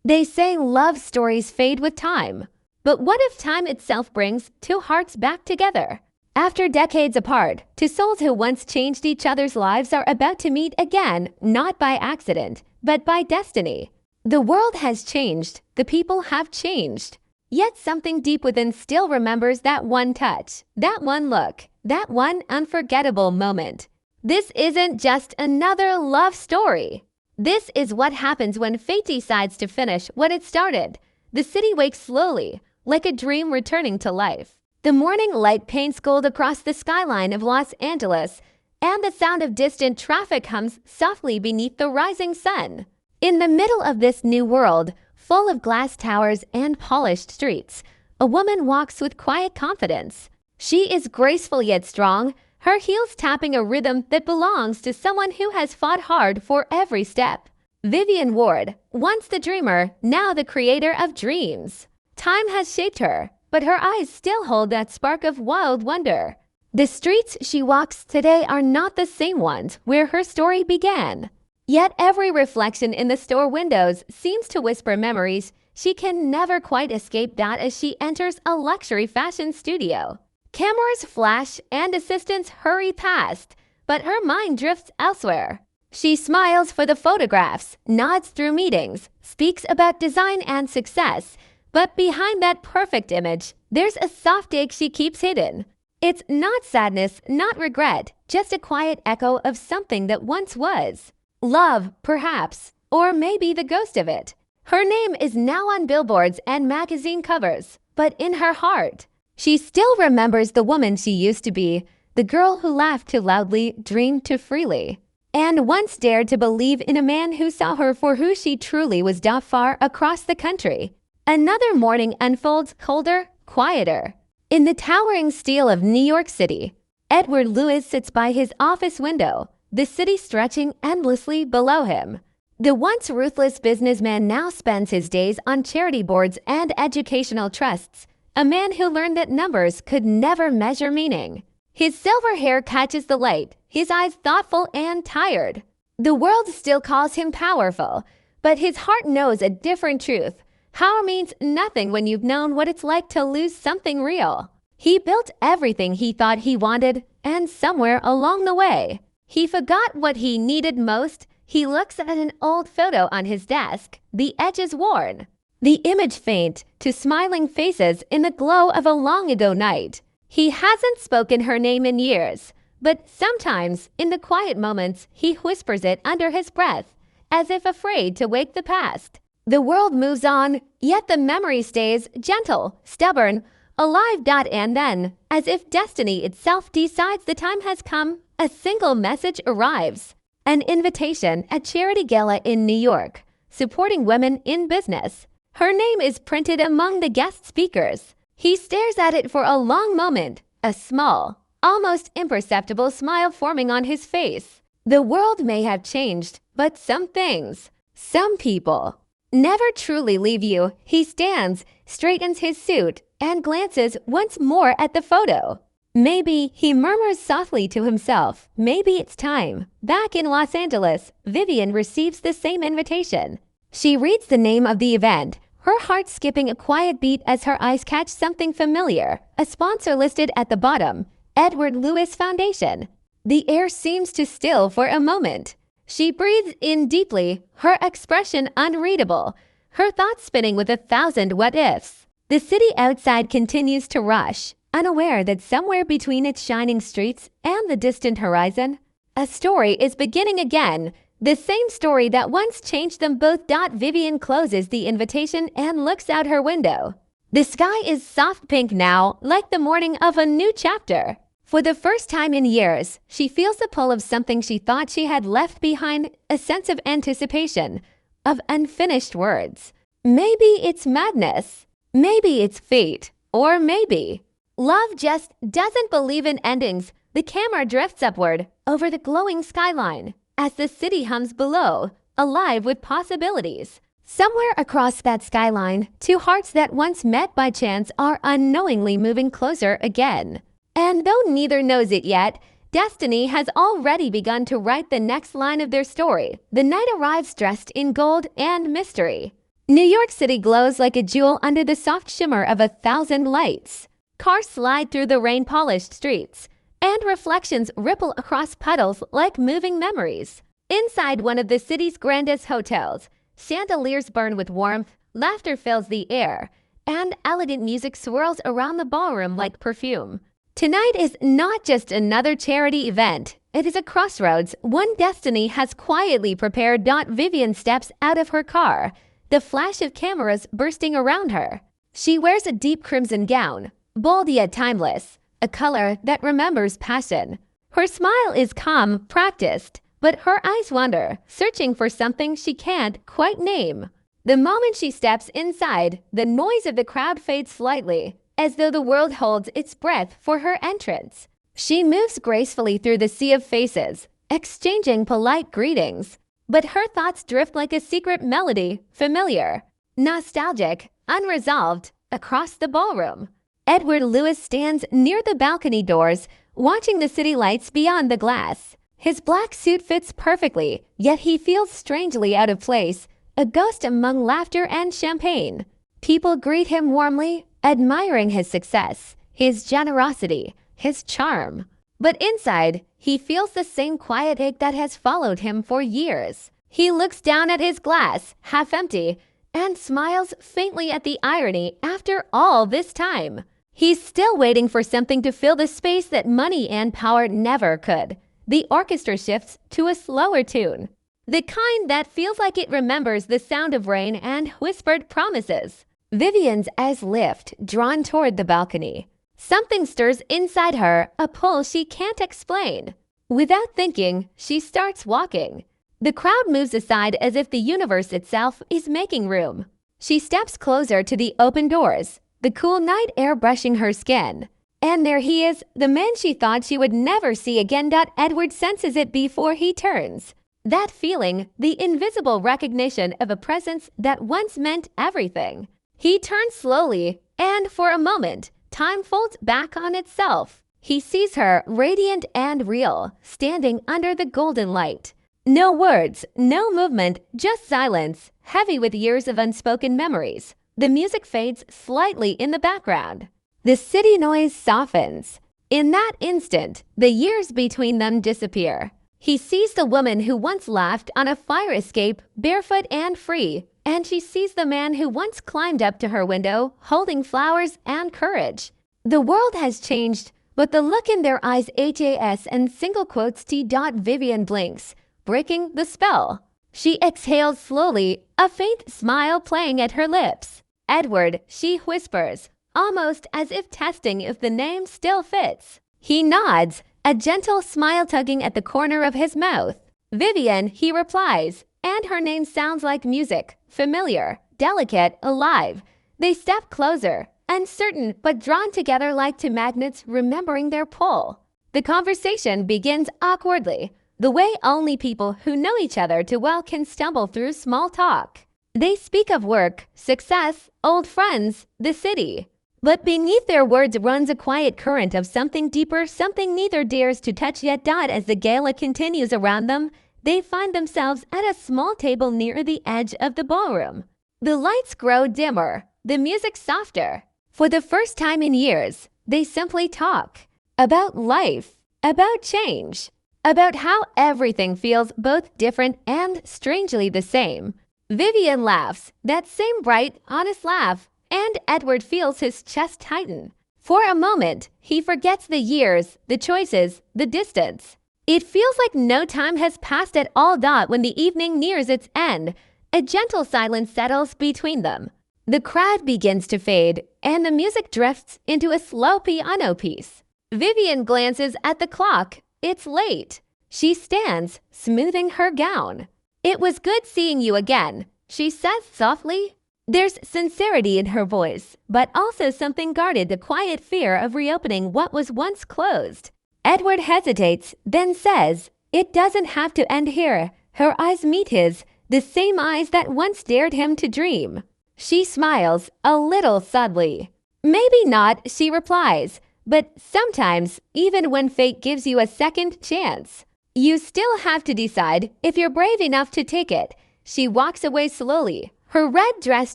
They say love stories fade with time. But what if time itself brings two hearts back together? After decades apart, two souls who once changed each other's lives are about to meet again, not by accident, but by destiny. The world has changed, the people have changed. Yet something deep within still remembers that one touch, that one look, that one unforgettable moment. This isn't just another love story. This is what happens when fate decides to finish what it started. The city wakes slowly, like a dream returning to life. The morning light paints gold across the skyline of Los Angeles, and the sound of distant traffic hums softly beneath the rising sun. In the middle of this new world, full of glass towers and polished streets, a woman walks with quiet confidence. She is graceful yet strong, her heels tapping a rhythm that belongs to someone who has fought hard for every step. Vivian Ward, once the dreamer, now the creator of dreams. Time has shaped her, but her eyes still hold that spark of wild wonder. The streets she walks today are not the same ones where her story began. Yet every reflection in the store windows seems to whisper memories she can never quite escape that as she enters a luxury fashion studio. Cameras flash and assistants hurry past, but her mind drifts elsewhere. She smiles for the photographs, nods through meetings, speaks about design and success, but behind that perfect image, there's a soft ache she keeps hidden. It's not sadness, not regret, just a quiet echo of something that once was. Love, perhaps, or maybe the ghost of it. Her name is now on billboards and magazine covers, but in her heart, she still remembers the woman she used to be, the girl who laughed too loudly, dreamed too freely, and once dared to believe in a man who saw her for who she truly was. Far across the country, another morning unfolds colder, quieter. In the towering steel of New York City, Edward Lewis sits by his office window, the city stretching endlessly below him. The once ruthless businessman now spends his days on charity boards and educational trusts, a man who learned that numbers could never measure meaning. His silver hair catches the light, his eyes thoughtful and tired. The world still calls him powerful, but his heart knows a different truth. Power means nothing when you've known what it's like to lose something real. He built everything he thought he wanted, and somewhere along the way, he forgot what he needed most. He looks at an old photo on his desk, the edges worn, the image faint to smiling faces in the glow of a long ago night. He hasn't spoken her name in years, but sometimes, in the quiet moments, he whispers it under his breath, as if afraid to wake the past. The world moves on, yet the memory stays gentle, stubborn, alive. And then, as if destiny itself decides the time has come, a single message arrives. An invitation at charity gala in New York, supporting women in business. Her name is printed among the guest speakers. He stares at it for a long moment, a small, almost imperceptible smile forming on his face. The world may have changed, but some things, some people, never truly leave you. He stands, straightens his suit, and glances once more at the photo. Maybe, he murmurs softly to himself, maybe it's time. Back in Los Angeles, Vivian receives the same invitation. She reads the name of the event, her heart skipping a quiet beat as her eyes catch something familiar, a sponsor listed at the bottom, Edward Lewis Foundation. The air seems to still for a moment. She breathes in deeply, her expression unreadable, her thoughts spinning with 1,000 what-ifs. The city outside continues to rush, unaware that somewhere between its shining streets and the distant horizon, a story is beginning again, the same story that once changed them both. Vivian closes the invitation and looks out her window. The sky is soft pink now, like the morning of a new chapter. For the first time in years, she feels the pull of something she thought she had left behind, a sense of anticipation, of unfinished words. Maybe it's madness, maybe it's fate, or maybe love just doesn't believe in endings. The camera drifts upward over the glowing skyline as the city hums below, alive with possibilities. Somewhere across that skyline, two hearts that once met by chance are unknowingly moving closer again. And though neither knows it yet, destiny has already begun to write the next line of their story. The night arrives dressed in gold and mystery. New York City glows like a jewel under the soft shimmer of 1,000 lights. Cars slide through the rain-polished streets, and reflections ripple across puddles like moving memories. Inside one of the city's grandest hotels, chandeliers burn with warmth, laughter fills the air, and elegant music swirls around the ballroom like perfume. Tonight is not just another charity event. It is a crossroads one destiny has quietly prepared. Vivian steps out of her car, the flash of cameras bursting around her. She wears a deep crimson gown, bold yet timeless, a color that remembers passion. Her smile is calm, practiced, but her eyes wander, searching for something she can't quite name. The moment she steps inside, the noise of the crowd fades slightly, as though the world holds its breath for her entrance. She moves gracefully through the sea of faces, exchanging polite greetings. But her thoughts drift like a secret melody, familiar, nostalgic, unresolved, across the ballroom. Edward Lewis stands near the balcony doors, watching the city lights beyond the glass. His black suit fits perfectly, yet he feels strangely out of place, a ghost among laughter and champagne. People greet him warmly, admiring his success, his generosity, his charm. But inside, he feels the same quiet ache that has followed him for years. He looks down at his glass, half empty, and smiles faintly at the irony after all this time. He's still waiting for something to fill the space that money and power never could. The orchestra shifts to a slower tune, the kind that feels like it remembers the sound of rain and whispered promises. Vivian's eyes lift, drawn toward the balcony. Something stirs inside her, a pull she can't explain. Without thinking, she starts walking. The crowd moves aside as if the universe itself is making room. She steps closer to the open doors, the cool night air brushing her skin. And there he is, the man she thought she would never see again. Edward senses it before he turns. That feeling, the invisible recognition of a presence that once meant everything. He turns slowly, and for a moment, time folds back on itself. He sees her, radiant and real, standing under the golden light. No words, no movement, just silence, heavy with years of unspoken memories. The music fades slightly in the background. The city noise softens. In that instant, the years between them disappear. He sees the woman who once laughed on a fire escape, barefoot and free, and she sees the man who once climbed up to her window, holding flowers and courage. The world has changed, but the look in their eyes HAS and single quotes T. Vivian blinks, breaking the spell. She exhales slowly, a faint smile playing at her lips. Edward, she whispers, almost as if testing if the name still fits. He nods, a gentle smile tugging at the corner of his mouth. Vivian, he replies, and her name sounds like music, familiar, delicate, alive. They step closer, uncertain but drawn together like two magnets remembering their pull. The conversation begins awkwardly, the way only people who know each other too well can stumble through small talk. They speak of work, success, old friends, the city. But beneath their words runs a quiet current of something deeper, something neither dares to touch yet. As the gala continues around them, they find themselves at a small table near the edge of the ballroom. The lights grow dimmer, the music softer. For the first time in years, they simply talk about life, about change, about how everything feels both different and strangely the same. Vivian laughs, that same bright, honest laugh, and Edward feels his chest tighten. For a moment, he forgets the years, the choices, the distance. It feels like no time has passed at all. When the evening nears its end, a gentle silence settles between them. The crowd begins to fade, and the music drifts into a slow piano piece. Vivian glances at the clock. It's late. She stands, smoothing her gown. "It was good seeing you again," she says softly. There's sincerity in her voice, but also something guarded, the quiet fear of reopening what was once closed. Edward hesitates, then says, "It doesn't have to end here." Her eyes meet his, the same eyes that once dared him to dream. She smiles, a little sadly. "Maybe not," she replies, "but sometimes, even when fate gives you a second chance, you still have to decide if you're brave enough to take it." She walks away slowly, her red dress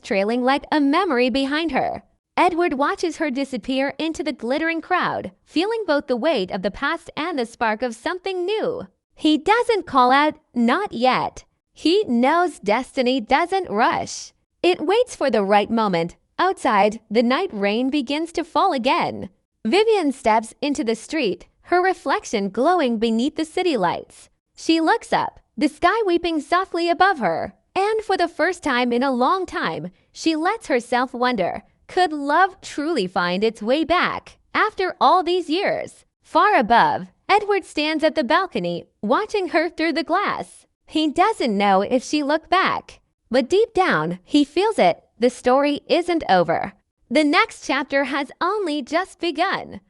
trailing like a memory behind her. Edward watches her disappear into the glittering crowd, feeling both the weight of the past and the spark of something new. He doesn't call out, "Not yet." He knows destiny doesn't rush. It waits for the right moment. Outside, the night rain begins to fall again. Vivian steps into the street, her reflection glowing beneath the city lights. She looks up, the sky weeping softly above her. And for the first time in a long time, she lets herself wonder, could love truly find its way back after all these years? Far above, Edward stands at the balcony, watching her through the glass. He doesn't know if she looked back, but deep down, he feels it. The story isn't over. The next chapter has only just begun.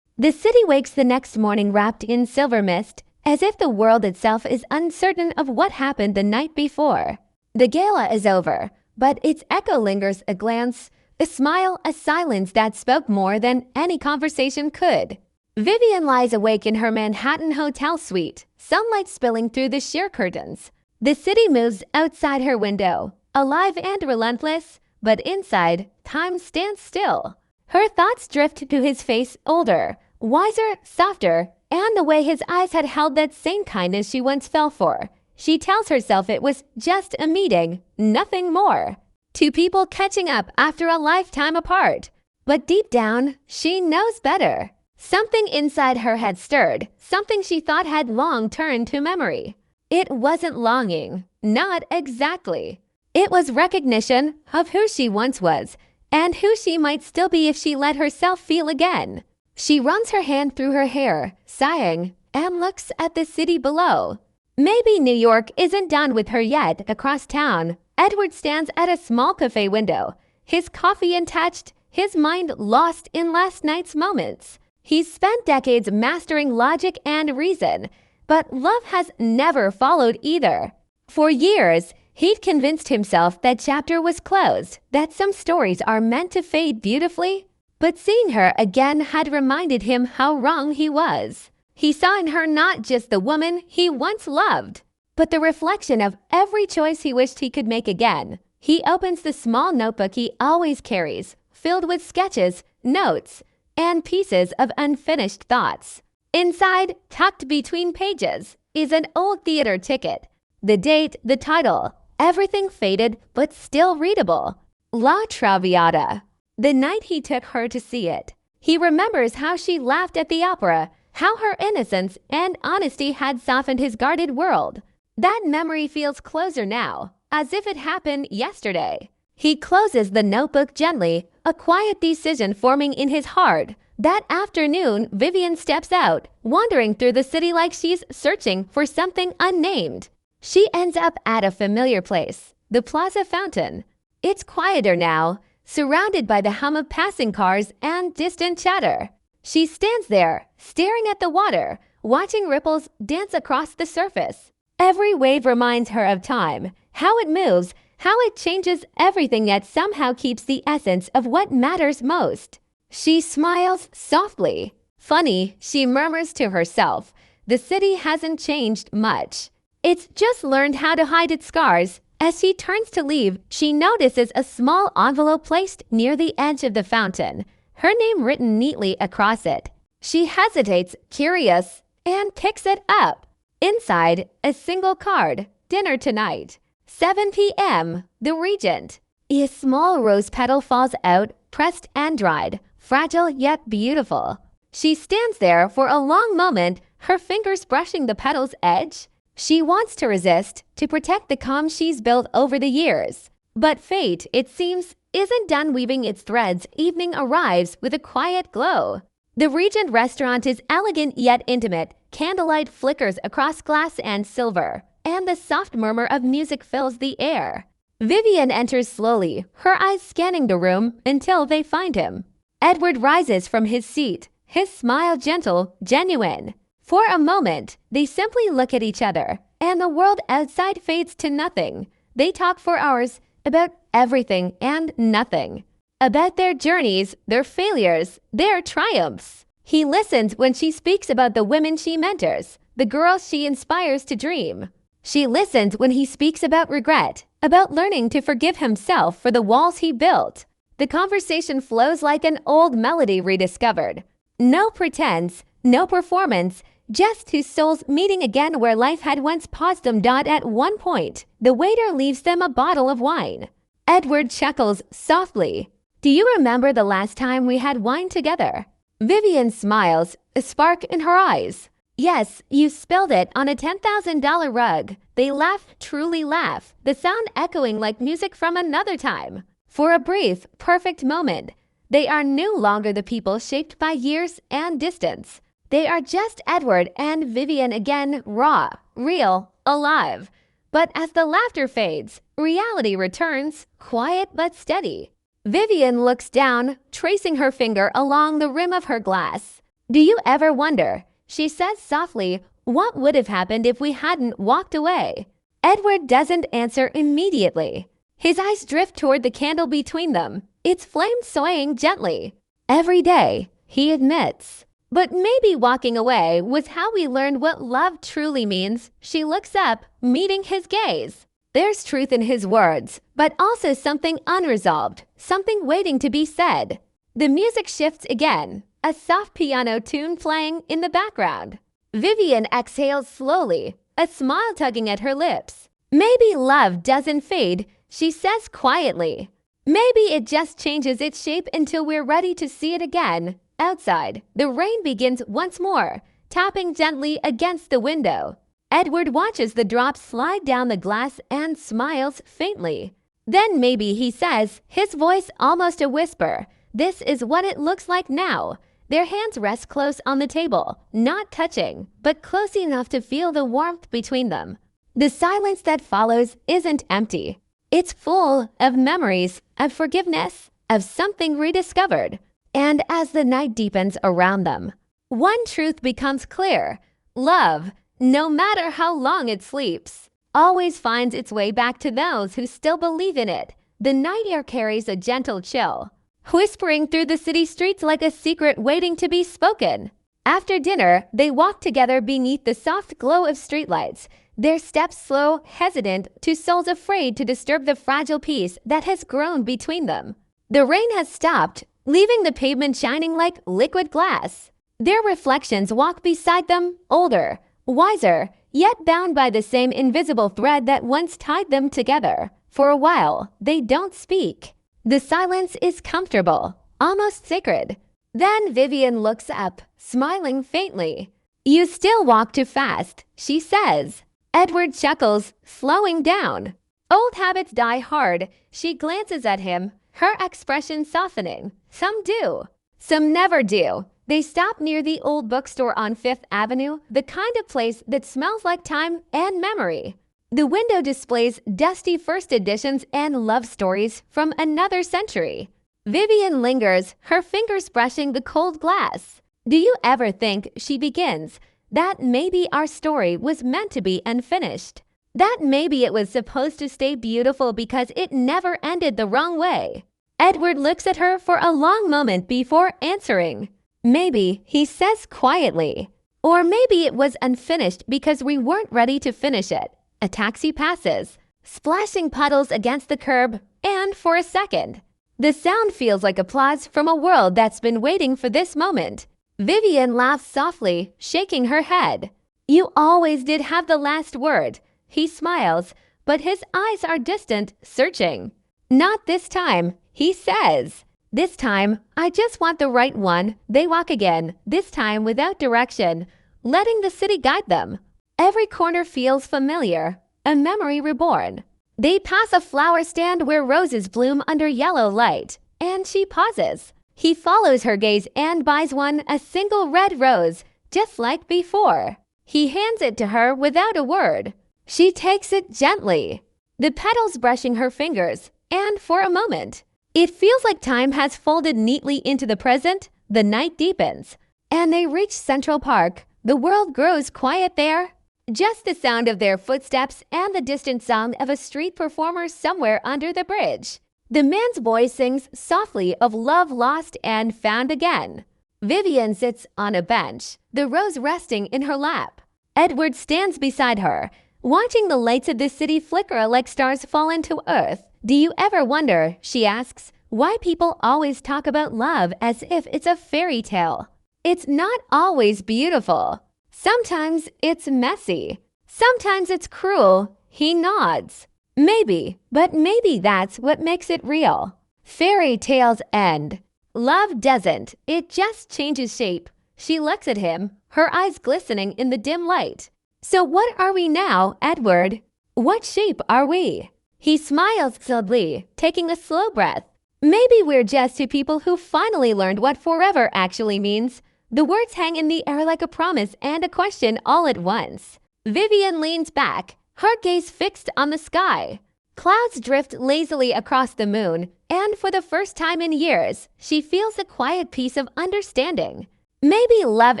The city wakes the next morning wrapped in silver mist, as if the world itself is uncertain of what happened the night before. The gala is over, but its echo lingers, a glance, a smile, a silence that spoke more than any conversation could. Vivian lies awake in her Manhattan hotel suite, sunlight spilling through the sheer curtains. The city moves outside her window, alive and relentless, but inside, time stands still. Her thoughts drift to his face, older, wiser, softer, and the way his eyes had held that same kindness she once fell for. She tells herself it was just a meeting, nothing more. Two people catching up after a lifetime apart. But deep down, she knows better. Something inside her had stirred, something she thought had long turned to memory. It wasn't longing, not exactly. It was recognition of who she once was, and who she might still be if she let herself feel again. She runs her hand through her hair, sighing, and looks at the city below. Maybe New York isn't done with her yet. Across town, Edward stands at a small cafe window, his coffee untouched, his mind lost in last night's moments. He's spent decades mastering logic and reason, but love has never followed either. For years, he'd convinced himself that chapter was closed, that some stories are meant to fade beautifully. But seeing her again had reminded him how wrong he was. He saw in her not just the woman he once loved, but the reflection of every choice he wished he could make again. He opens the small notebook he always carries, filled with sketches, notes, and pieces of unfinished thoughts. Inside, tucked between pages, is an old theater ticket. The date, the title, everything faded but still readable. La Traviata. The night he took her to see it. He remembers how she laughed at the opera, how her innocence and honesty had softened his guarded world. That memory feels closer now, as if it happened yesterday. He closes the notebook gently, a quiet decision forming in his heart. That afternoon, Vivian steps out, wandering through the city like she's searching for something unnamed. She ends up at a familiar place, the Plaza Fountain. It's quieter now, surrounded by the hum of passing cars and distant chatter. She stands there, staring at the water, watching ripples dance across the surface. Every wave reminds her of time, how it moves, how it changes everything yet somehow keeps the essence of what matters most. She smiles softly. Funny, she murmurs to herself, the city hasn't changed much. It's just learned how to hide its scars. As she turns to leave, she notices a small envelope placed near the edge of the fountain, her name written neatly across it. She hesitates, curious, and picks it up. Inside, a single card, dinner tonight, 7 p.m., the Regent. A small rose petal falls out, pressed and dried, fragile yet beautiful. She stands there for a long moment, her fingers brushing the petal's edge. She wants to resist, to protect the calm she's built over the years. But fate, it seems, isn't done weaving its threads. Evening arrives with a quiet glow. The Regent restaurant is elegant yet intimate. Candlelight flickers across glass and silver, and the soft murmur of music fills the air. Vivian enters slowly, her eyes scanning the room until they find him. Edward rises from his seat, his smile gentle, genuine. For a moment, they simply look at each other, and the world outside fades to nothing. They talk for hours about everything and nothing. About their journeys, their failures, their triumphs. He listens when she speaks about the women she mentors, the girls she inspires to dream. She listens when he speaks about regret, about learning to forgive himself for the walls he built. The conversation flows like an old melody rediscovered. No pretense, no performance, just two souls meeting again where life had once paused them. At one point, the waiter leaves them a bottle of wine. Edward chuckles softly. Do you remember the last time we had wine together? Vivian smiles, a spark in her eyes. Yes, you spilled it on a $10,000 rug. They laugh, truly laugh, the sound echoing like music from another time. For a brief, perfect moment, they are no longer the people shaped by years and distance. They are just Edward and Vivian again, raw, real, alive. But as the laughter fades, reality returns, quiet but steady. Vivian looks down, tracing her finger along the rim of her glass. Do you ever wonder, she says softly, what would have happened if we hadn't walked away? Edward doesn't answer immediately. His eyes drift toward the candle between them, its flame swaying gently. Every day, he admits. But maybe walking away was how we learned what love truly means. She looks up, meeting his gaze. There's truth in his words, but also something unresolved, something waiting to be said. The music shifts again, a soft piano tune playing in the background. Vivian exhales slowly, a smile tugging at her lips. Maybe love doesn't fade, she says quietly. Maybe it just changes its shape until we're ready to see it again. Outside, the rain begins once more, tapping gently against the window. Edward watches the drops slide down the glass and smiles faintly. Then maybe he says, his voice almost a whisper, this is what it looks like now. Their hands rest close on the table, not touching, but close enough to feel the warmth between them. The silence that follows isn't empty. It's full of memories, of forgiveness, of something rediscovered. And as the night deepens around them, one truth becomes clear. Love, no matter how long it sleeps, always finds its way back to those who still believe in it. The night air carries a gentle chill, whispering through the city streets like a secret waiting to be spoken. After dinner, they walk together beneath the soft glow of streetlights, their steps slow, hesitant, to souls afraid to disturb the fragile peace that has grown between them. The rain has stopped, leaving the pavement shining like liquid glass. Their reflections walk beside them, older, wiser, yet bound by the same invisible thread that once tied them together. For a while, they don't speak. The silence is comfortable, almost sacred. Then Vivian looks up, smiling faintly. You still walk too fast, she says. Edward chuckles, slowing down. Old habits die hard. She glances at him, her expression softening. Some do, some never do. They stop near the old bookstore on Fifth Avenue, the kind of place that smells like time and memory. The window displays dusty first editions and love stories from another century. Vivian lingers, her fingers brushing the cold glass. Do you ever think, she begins, that maybe our story was meant to be unfinished? That maybe it was supposed to stay beautiful because it never ended the wrong way? Edward looks at her for a long moment before answering. Maybe, he says quietly. Or maybe it was unfinished because we weren't ready to finish it. A taxi passes, splashing puddles against the curb, and for a second, the sound feels like applause from a world that's been waiting for this moment. Vivian laughs softly, shaking her head. You always did have the last word. He smiles, but his eyes are distant, searching. Not this time, he says. This time, I just want the right one. They walk again, this time without direction, letting the city guide them. Every corner feels familiar, a memory reborn. They pass a flower stand where roses bloom under yellow light, and she pauses. He follows her gaze and buys one, a single red rose, just like before. He hands it to her without a word. She takes it gently, the petals brushing her fingers, and for a moment, it feels like time has folded neatly into the present. The night deepens, and they reach Central Park. The world grows quiet there. Just the sound of their footsteps and the distant sound of a street performer somewhere under the bridge. The man's voice sings softly of love lost and found again. Vivian sits on a bench, the rose resting in her lap. Edward stands beside her, watching the lights of the city flicker like stars fall into earth. Do you ever wonder, she asks, why people always talk about love as if it's a fairy tale? It's not always beautiful. Sometimes it's messy. Sometimes it's cruel. He nods. Maybe, but maybe that's what makes it real. Fairy tales end. Love doesn't. It just changes shape. She looks at him, her eyes glistening in the dim light. So what are we now, Edward? What shape are we? He smiles subtly, taking a slow breath. Maybe we're just two people who finally learned what forever actually means. The words hang in the air like a promise and a question all at once. Vivian leans back, her gaze fixed on the sky. Clouds drift lazily across the moon, and for the first time in years, she feels a quiet peace of understanding. Maybe love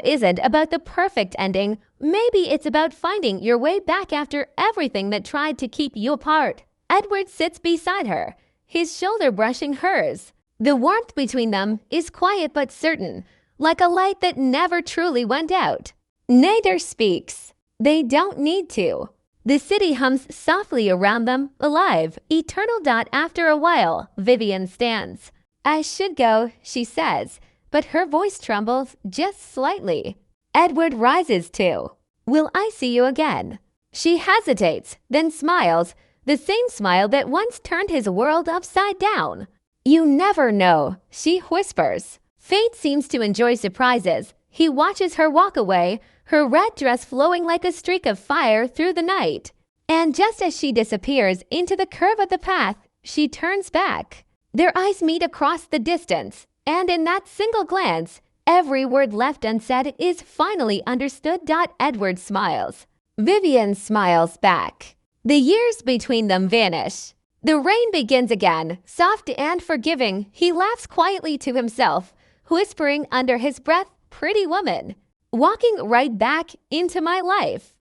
isn't about the perfect ending. Maybe it's about finding your way back after everything that tried to keep you apart. Edward sits beside her, his shoulder brushing hers. The warmth between them is quiet but certain, like a light that never truly went out. Neither speaks. They don't need to. The city hums softly around them, alive, eternal. After a while, Vivian stands. I should go, she says, but her voice trembles just slightly. Edward rises too. Will I see you again? She hesitates, then smiles, the same smile that once turned his world upside down. You never know, she whispers. Fate seems to enjoy surprises. He watches her walk away, her red dress flowing like a streak of fire through the night. And just as she disappears into the curve of the path, she turns back. Their eyes meet across the distance, and in that single glance, every word left unsaid is finally understood. Edward smiles. Vivian smiles back. The years between them vanish. The rain begins again, soft and forgiving. He laughs quietly to himself, whispering under his breath, pretty woman, walking right back into my life.